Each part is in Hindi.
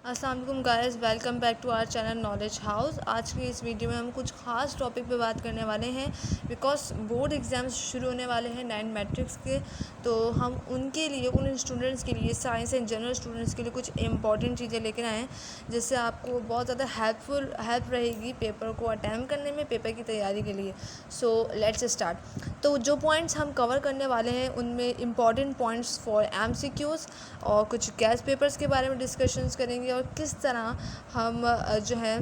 अस्सलाम वालेकुम guys, welcome back to our channel Knowledge House. आज की इस वीडियो में हम कुछ खास टॉपिक पे बात करने वाले हैं बिकॉज बोर्ड एग्ज़ाम्स शुरू होने वाले हैं 9 मैट्रिक्स के। तो हम उनके लिए, उन स्टूडेंट्स के लिए, साइंस एंड जनरल स्टूडेंट्स के लिए कुछ इंपॉर्टेंट चीज़ें लेकर आए हैं जिससे आपको बहुत ज़्यादा हेल्प रहेगी पेपर को अटैम्प्ट करने में, पेपर की तैयारी के लिए। So let's start. तो जो पॉइंट्स हम कवर करने वाले हैं उनमें इम्पॉर्टेंट पॉइंट्स फॉर MCQs और कुछ गैस पेपर्स के बारे में डिस्कशंस करेंगे और किस तरह हम जो है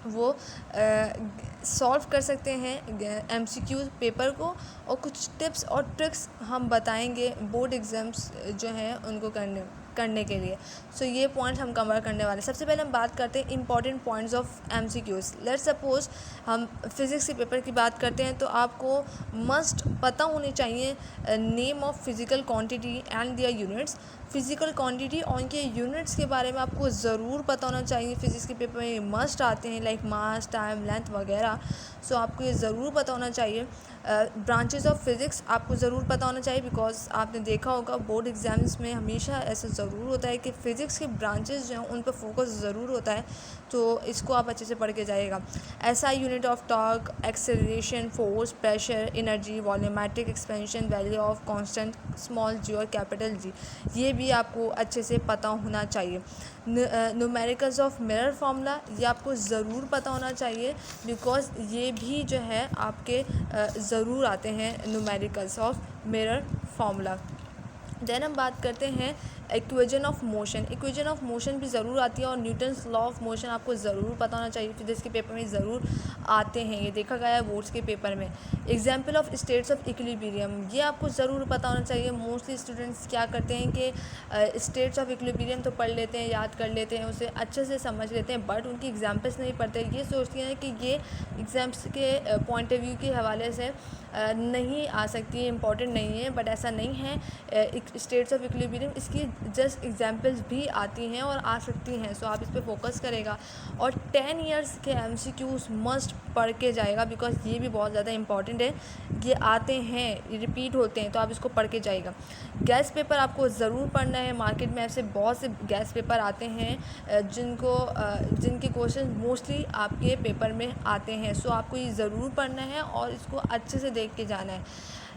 वो सॉल्व कर सकते हैं MCQ पेपर को, और कुछ टिप्स और ट्रिक्स हम बताएंगे बोर्ड एग्ज़ाम्स जो हैं उनको करने के लिए। सो ये पॉइंट्स हम कवर करने वाले हैं। सबसे पहले हम बात करते हैं important points of MCQs। Let's suppose हम फिज़िक्स के पेपर की बात करते हैं तो आपको मस्ट पता होने चाहिए name of physical quantity and their units. Physical quantity और उनके यूनिट्स के बारे में आपको ज़रूर पता होना चाहिए। फिज़िक्स के पेपर में मस्ट आते हैं लाइक मास, टाइम, लेंथ वगैरह। सो आपको ये ज़रूर पता होना चाहिए। ब्रांचेस ऑफ फिज़िक्स आपको ज़रूर पता होना चाहिए बिकॉज आपने देखा होगा बोर्ड एग्ज़ाम्स में हमेशा ऐसा ज़रूर होता है कि फ़िज़िक्स के ब्रांचेस जो हैं उन पर फोकस ज़रूर होता है, तो इसको आप अच्छे से पढ़ के जाइएगा। SI unit of torque, acceleration, force, pressure, energy, volumetric expansion, value of constant small g और कैपिटल G, ये भी आपको अच्छे से पता होना चाहिए। न्यूमेरिकल्स ऑफ मिरर फार्मूला, ये आपको ज़रूर पता होना चाहिए बिकॉज ये भी जो है आपके ज़रूर आते हैं numericals of mirror formula. Then हम बात करते हैं equation of motion. Equation of motion भी ज़रूर आती है और न्यूटन्स लॉ ऑफ मोशन आपको ज़रूर पता होना चाहिए। फिजिक्स के पेपर में ज़रूर आते हैं, ये देखा गया है बोर्ड्स के पेपर में। Example of states of equilibrium, ये आपको ज़रूर पता होना चाहिए। मोस्टली स्टूडेंट्स क्या करते हैं कि स्टेट्स ऑफ इक्विलिब्रियम तो पढ़ लेते हैं, याद कर लेते हैं, उसे अच्छे से समझ लेते हैं, बट उनकी एग्जाम्पल्स नहीं पढ़ते। ये सोचते हैं कि ये एग्ज़ाम्स के पॉइंट ऑफ व्यू के हवाले से नहीं आ सकती है, इम्पॉर्टेंट नहीं है, बट ऐसा नहीं है। स्टेट्स ऑफ इक्विलिब्रियम इसकी जस्ट एग्जांपल्स भी आती हैं और आ सकती हैं, सो आप इस पे फोकस करेगा। और 10 इयर्स के MCQs मस्ट पढ़ के जाएगा बिकॉज ये भी बहुत ज़्यादा इंपॉर्टेंट है। ये आते हैं, रिपीट होते हैं, तो आप इसको पढ़ के जाइएगा। गैस पेपर आपको ज़रूर पढ़ना है। मार्केट में ऐसे बहुत से गैस पेपर आते हैं जिनके क्वेश्चन मोस्टली आपके पेपर में आते हैं, सो आपको ये ज़रूर पढ़ना है और इसको अच्छे से देख के जाना है।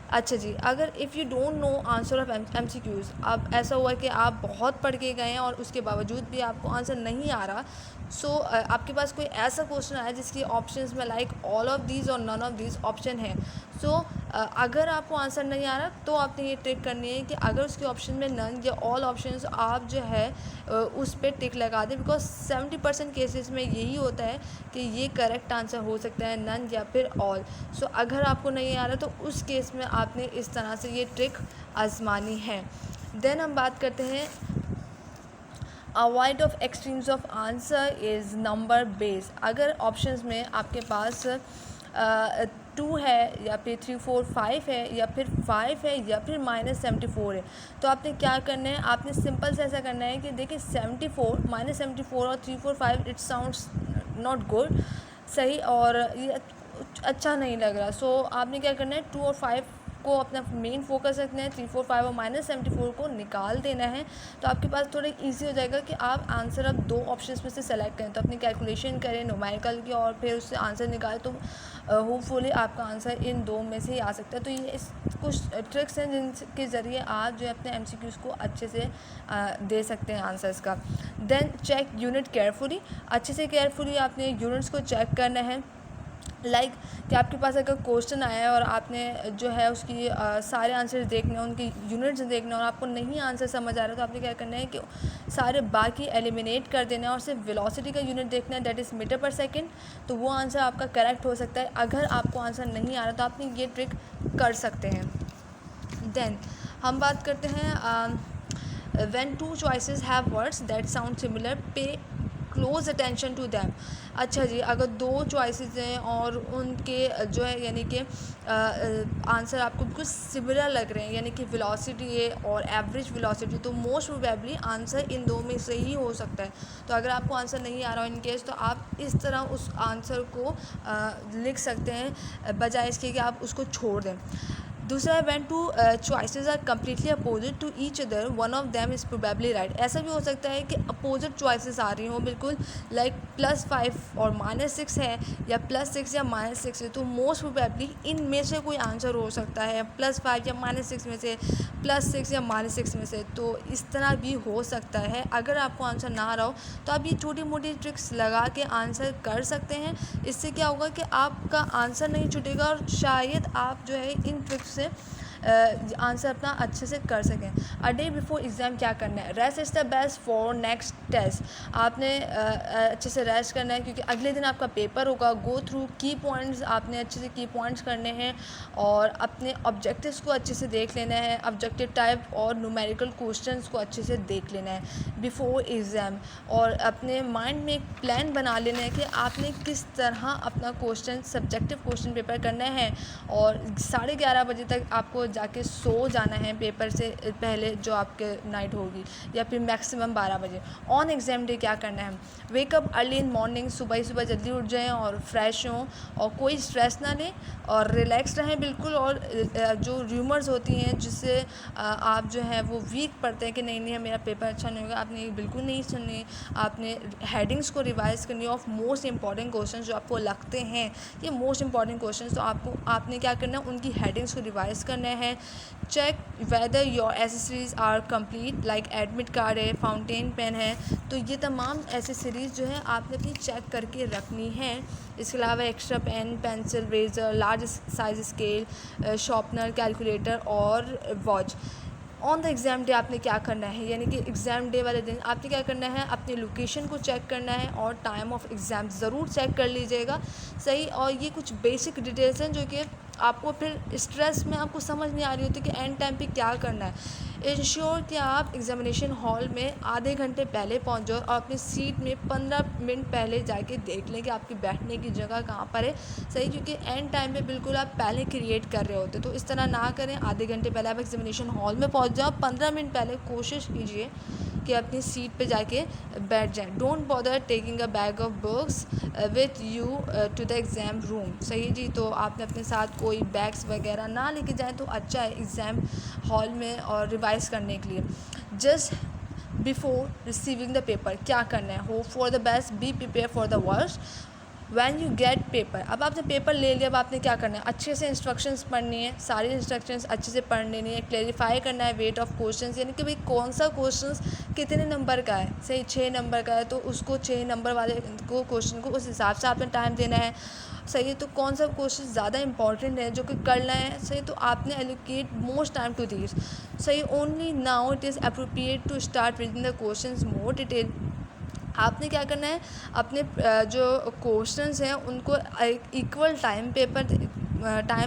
अच्छा जी, अगर if you don't know answer of MCQs, अब ऐसा हुआ कि आप बहुत पढ़ के गए हैं और उसके बावजूद भी आपको आंसर नहीं आ रहा, सो आपके पास कोई ऐसा क्वेश्चन आया जिसकी ऑप्शंस में लाइक ऑल ऑफ दीज और नन ऑफ दीज ऑप्शन है, सो अगर आपको आंसर नहीं आ रहा तो आपने ये ट्रिक करनी है कि अगर उसके ऑप्शन में नन या ऑल ऑप्शंस आप जो है उस पर टिक लगा दें बिकॉज 70% केसेस में यही होता है कि ये करेक्ट आंसर हो सकता है नन या फिर ऑल। सो अगर आपको नहीं आ रहा तो उस केस में आपने इस तरह से ये ट्रिक आजमानी है। देन हम बात करते हैं avoid of extremes of answer is number base. अगर ऑप्शंस में आपके पास 2 है या फिर 3, 4, 5 है या फिर 5 है या फिर -74 है, तो आपने क्या करना है, आपने सिंपल से ऐसा करना है कि देखिए 74 -74 और 3, 4, 5 इट साउंड्स नॉट गुड, सही, और ये अच्छा नहीं लग रहा। सो आपने क्या करना है, 2 और 5 को अपना मेन फोकस रखना है, 3, 4, 5 और -74 को निकाल देना है। तो आपके पास थोड़ा इजी हो जाएगा कि आप आंसर अब 2 ऑप्शंस में से सेलेक्ट करें। तो अपनी कैलकुलेशन करें न्यूमेरिकल की और फिर उससे आंसर निकालें, तो होपफुली आपका आंसर इन 2 में से ही आ सकता है। तो ये कुछ ट्रिक्स हैं जिनके ज़रिए आप जो है अपने MCQs को अच्छे से दे सकते हैं आंसर्स का। देन चेक यूनिट केयरफुली, अच्छे से केयरफुली आपने यूनिट्स को चेक करना है। लाइक कि आपके पास अगर क्वेश्चन आया है और आपने जो है उसकी सारे आंसर देखने हैं, उनकी यूनिट्स देखने हैं और आपको नहीं आंसर समझ आ रहा, तो आपने क्या करना है कि सारे बाकी एलिमिनेट कर देना है और सिर्फ वेलोसिटी का यूनिट देखना है, दैट इज़ मीटर पर सेकंड। तो वो आंसर आपका करेक्ट हो सकता है। अगर आपको आंसर नहीं आ रहा तो आपने ये ट्रिक कर सकते हैं। देन हम बात करते हैं when 2 choices have words that sound similar, पे क्लोज अटेंशन टू दैम। अच्छा जी, अगर 2 चॉइसेस हैं और उनके जो है यानी कि आंसर आपको बिल्कुल सिमिलर लग रहे हैं, यानी कि वेलोसिटी है और एवरेज वेलोसिटी, तो मोस्ट प्रोबेबली आंसर इन 2 में से ही हो सकता है। तो अगर आपको आंसर नहीं आ रहा इन केस, तो आप इस तरह उस आंसर को लिख सकते हैं बजाय इसके कि आप उसको छोड़ दें। दूसरा, when two choices are completely opposite to each other one of them is probably right. ऐसा भी हो सकता है कि अपोजिट चॉइसेस आ रही हों बिल्कुल, लाइक +5 और -6 है, या +6 या -6 है, तो मोस्ट प्रोबेबली इनमें से कोई आंसर हो सकता है, +5 या -6 में से, +6 या -6 में से। तो इस तरह भी हो सकता है। अगर आपको आंसर ना आ रहा हो तो आप ये छोटी मोटी ट्रिक्स लगा के आंसर कर सकते हैं। इससे क्या होगा कि आपका आंसर नहीं छूटेगा और शायद आप जो है इन ट्रिक्स से आंसर अपना अच्छे से कर सकें। अ डे बिफोर एग्ज़ाम क्या करना है? Rest is the best for next test. आपने अच्छे से रेस्ट करना है क्योंकि अगले दिन आपका पेपर होगा। गो थ्रू की पॉइंट्स, आपने अच्छे से की पॉइंट्स करने हैं और अपने ऑब्जेक्टिव्स को अच्छे से देख लेना है। ऑब्जेक्टिव टाइप और न्यूमेरिकल क्वेश्चंस को अच्छे से देख लेना है बिफोर एग्ज़ाम, और अपने माइंड में एक प्लान बना लेना है कि आपने किस तरह अपना क्वेश्चन, सब्जेक्टिव क्वेश्चन पेपर करना है। और 11:30 बजे तक आपको जाके सो जाना है पेपर से पहले जो आपके नाइट होगी, या फिर मैक्सिमम 12 बजे। ऑन एग्ज़ाम डे क्या करना है? वेकअप अर्ली इन मॉर्निंग, सुबह जल्दी उठ जाएं और फ्रेश हों और कोई स्ट्रेस ना लें और रिलैक्स रहें बिल्कुल। और जो र्यूमर्स होती हैं जिससे आप जो है वो वीक पड़ते हैं कि नहीं मेरा पेपर अच्छा नहीं होगा, आपने ये बिल्कुल नहीं सुननी। आपने हेडिंग्स को रिवाइज करनी है ऑफ मोस्ट इंपॉर्टेंट क्वेश्चन जो आपको लगते हैं ये मोस्ट इंपॉर्टेंट क्वेश्चन, तो आपने क्या करना है, उनकी हेडिंग्स को रिवाइज करना है। Check whether your accessories are complete, like admit card है, फाउंटेन पेन है, तो ये तमाम एसेसरीज जो है आपने अपनी चेक करके रखनी है। इसके अलावा extra pen, pencil, razor, large size scale, sharpener, calculator और watch. On the exam day आपने क्या करना है, यानी कि एग्ज़ाम डे वाले दिन आपने क्या करना है, अपनी लोकेशन को चेक करना है और टाइम ऑफ एग्ज़ाम ज़रूर चेक कर लीजिएगा, सही। और ये कुछ बेसिक डिटेल्स हैं जो कि आपको फिर स्ट्रेस में आपको समझ नहीं आ रही होती कि एंड टाइम पे क्या करना है। इंश्योर कि आप एग्ज़ामिनेशन हॉल में आधे घंटे पहले पहुंच जाओ और अपनी सीट में 15 मिनट पहले जाके देख लें कि आपकी बैठने की जगह कहाँ पर है, सही, क्योंकि एंड टाइम पे बिल्कुल आप पहले क्रिएट कर रहे होते। तो इस तरह ना करें, आधे घंटे पहले आप एग्ज़ामिनेशन हॉल में पहुंच जाओ, 15 मिनट पहले कोशिश कीजिए कि अपनी सीट पे जाके बैठ जाएं। Don't bother taking a bag of books with you to the exam room, सही जी। तो आपने अपने साथ कोई बैग्स वगैरह ना लेके जाएं तो अच्छा है एग्ज़ाम हॉल में और रिवाइज़ करने के लिए। Just before receiving the paper क्या करना है? Hope for the best, be prepare for the worst when you get paper. अब आपने पेपर ले लिया, अब आपने क्या करना है, अच्छे से इंस्ट्रक्शंस पढ़नी है, सारी इंस्ट्रक्शंस अच्छे से पढ़ लेनी है, क्लेरिफाई करना है वेट ऑफ क्वेश्चंस, यानी कि भाई कौन सा क्वेश्चंस कितने नंबर का है, सही 6 नंबर का है तो उसको 6 नंबर वाले को क्वेश्चन को उस हिसाब से आपने टाइम देना है, सही है। तो कौन सा क्वेश्चन ज़्यादा इंपॉर्टेंट है जो कि करना है, सही, तो आपने allocate most time to this, सही। Only now it is appropriate to start reading the questions more detail. आपने क्या करना है, अपने जो क्वेश्चंस हैं उनको इक्वल टाइम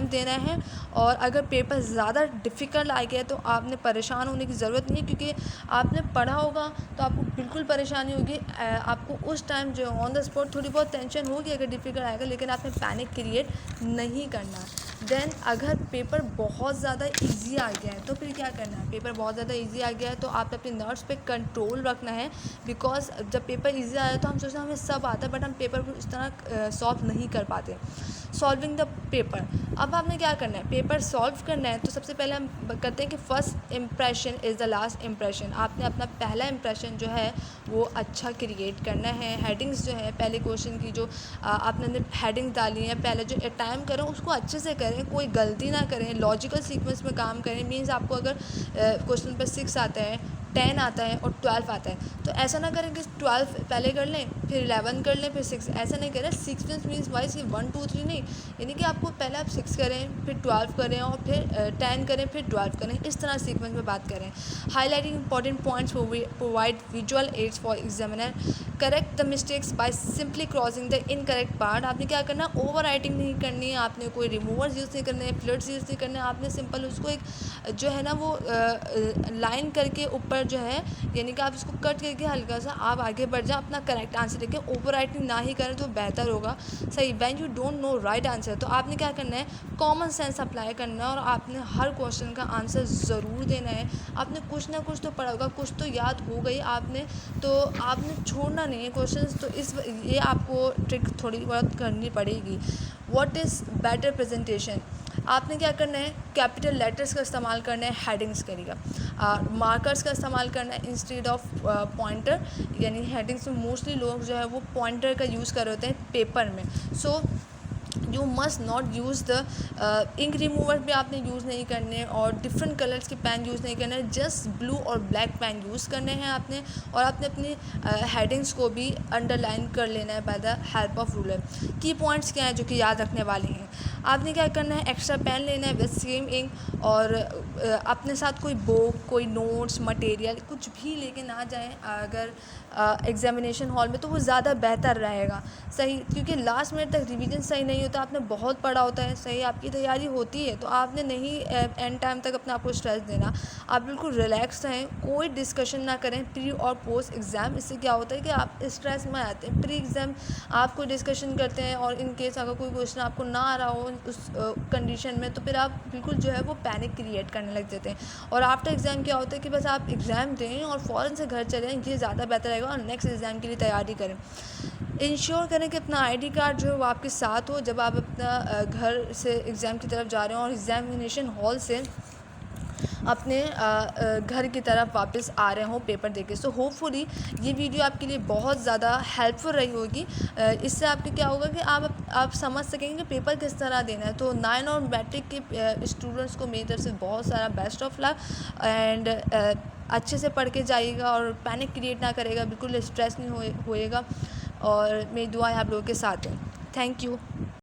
देना है। और अगर पेपर ज़्यादा डिफ़िकल्ट आ गया तो आपने परेशान होने की ज़रूरत नहीं है, क्योंकि आपने पढ़ा होगा तो आपको बिल्कुल परेशानी होगी। आपको उस टाइम जो ऑन द स्पॉट थोड़ी बहुत टेंशन होगी अगर डिफ़िकल्ट आएगा, लेकिन आपने पैनिक क्रिएट नहीं करना। देन अगर पेपर बहुत ज़्यादा इजी आ गया है तो फिर क्या करना है, पेपर बहुत ज़्यादा इजी आ गया है तो आपने अपने नर्व्स पे कंट्रोल रखना है। बिकॉज जब पेपर इजी आया तो हम सोचते हैं हमें सब आता है, बट हम पेपर को इस तरह सॉल्व नहीं कर पाते। सॉल्विंग द पेपर, अब आपने क्या करना है, पेपर सॉल्व करना है तो सबसे पहले हम करते हैं कि first impression is the last impression. आपने अपना पहला इम्प्रेशन जो है वो अच्छा क्रिएट करना है। हेडिंग्स जो है पहले क्वेश्चन की जो आपने अंदर हेडिंग डाली है, पहले जो टाइम करें उसको अच्छे से करें, कोई गलती ना करें, लॉजिकल सीक्वेंस में काम करें। मीन्स आपको अगर क्वेश्चन पर 6 आता है, 10 आता है और 12 आता है तो ऐसा ना करें कि 12 पहले कर लें फिर 11 कर लें फिर 6, ऐसा नहीं करें। सीक्वेंस मीन्स वाइज कि 1 2 3 नहीं, यानी कि आपको पहले आप 6 करें फिर 12 करें और फिर 10 करें फिर 12 करें, इस तरह सीक्वेंस में बात करें। Highlighting important points provide visual aids for examiner. Correct the mistakes by simply crossing the incorrect part. आपने क्या करना, ओवर राइटिंग नहीं करनी है, आपने कोई रिमूवर्स यूज़ नहीं करने, फ्लड्स यूज़ नहीं करने, आपने सिंपल उसको एक जो है ना वो लाइन करके ऊपर जो है, यानी कि आप इसको कट करके हल्का सा आप आगे बढ़ जाए, अपना करेक्ट आंसर लेके। ओवर राइटिंग ना ही करें तो बेहतर होगा, सही। When you don't know right answer तो आपने क्या करना है, कॉमन सेंस अप्लाई करना है और आपने हर क्वेश्चन का आंसर ज़रूर देना है। आपने कुछ ना कुछ तो पढ़ा होगा, कुछ तो याद हो गई आपने, तो आपने छोड़ना नहीं है क्वेश्चन। तो ये आपको ट्रिक थोड़ी बहुत करनी पड़ेगी। व्हाट इज़ बेटर प्रेजेंटेशन, आपने क्या करना है, कैपिटल लेटर्स का इस्तेमाल करना है हेडिंग्स के लिए, मार्कर्स का इस्तेमाल करना है इंस्टेड ऑफ पॉइंटर, यानी हेडिंग्स में मोस्टली लोग जो है वो पॉइंटर का यूज़ कर रहे होते हैं पेपर में। So you must not use the ink remover भी आपने यूज़ नहीं करने, और डिफरेंट कलर्स के पेन यूज़ नहीं करने, जस्ट ब्लू और ब्लैक पेन यूज़ करने हैं आपने। और आपने अपनी हेडिंग्स को भी अंडरलाइन कर लेना है by the help of ruler. की पॉइंट्स क्या हैं जो कि याद रखने वाले हैं, आपने क्या करना है, एक्स्ट्रा पेन लेना है विद सेम इंक, और अपने साथ कोई बुक, कोई नोट्स, मटेरियल कुछ भी लेके ना जाएं अगर एग्जामिनेशन हॉल में, तो वो ज़्यादा बेहतर रहेगा। सही, क्योंकि लास्ट मिनट तक रिवीजन सही नहीं होता, आपने बहुत पढ़ा होता है, सही आपकी तैयारी होती है, तो आपने नहीं एंड टाइम तक अपने आप को स्ट्रेस देना। आप बिल्कुल रिलैक्स रहें, कोई डिस्कशन ना करें प्री और पोस्ट एग्ज़ाम। इससे क्या होता है कि आप स्ट्रेस में आते हैं। प्री एग्ज़ाम आप कोई डिस्कशन करते हैं और इन केस अगर कोई क्वेश्चन आपको ना आ रहा हो उस कंडीशन में, तो फिर आप बिल्कुल जो है वो पैनिक क्रिएट करने लग जाते हैं। और आफ्टर एग्ज़ाम क्या होता है कि बस आप एग्ज़ाम दें और फ़ौरन से घर चले जाएँ, ये ज़्यादा बेहतर रहेगा, और नेक्स्ट एग्ज़ाम के लिए तैयारी करें। इंश्योर करें कि अपना आईडी कार्ड जो है वो आपके साथ हो जब आप अपना घर से एग्ज़ाम की तरफ जा रहे हो, और एग्ज़ामिनेशन हॉल से अपने घर की तरफ वापस आ रहे हों पेपर देके। सो होपफुली ये वीडियो आपके लिए बहुत ज़्यादा हेल्पफुल रही होगी। इससे आपके क्या होगा कि आप समझ सकेंगे पेपर किस तरह देना है। तो 9 और मैट्रिक के स्टूडेंट्स को मेरी तरफ से बहुत सारा बेस्ट ऑफ लक, एंड अच्छे से पढ़ के जाइएगा और पैनिक क्रिएट ना करेगा, बिल्कुल स्ट्रेस नहीं होएगा, और मेरी दुआएं आप लोगों के साथ हैं। Thank you.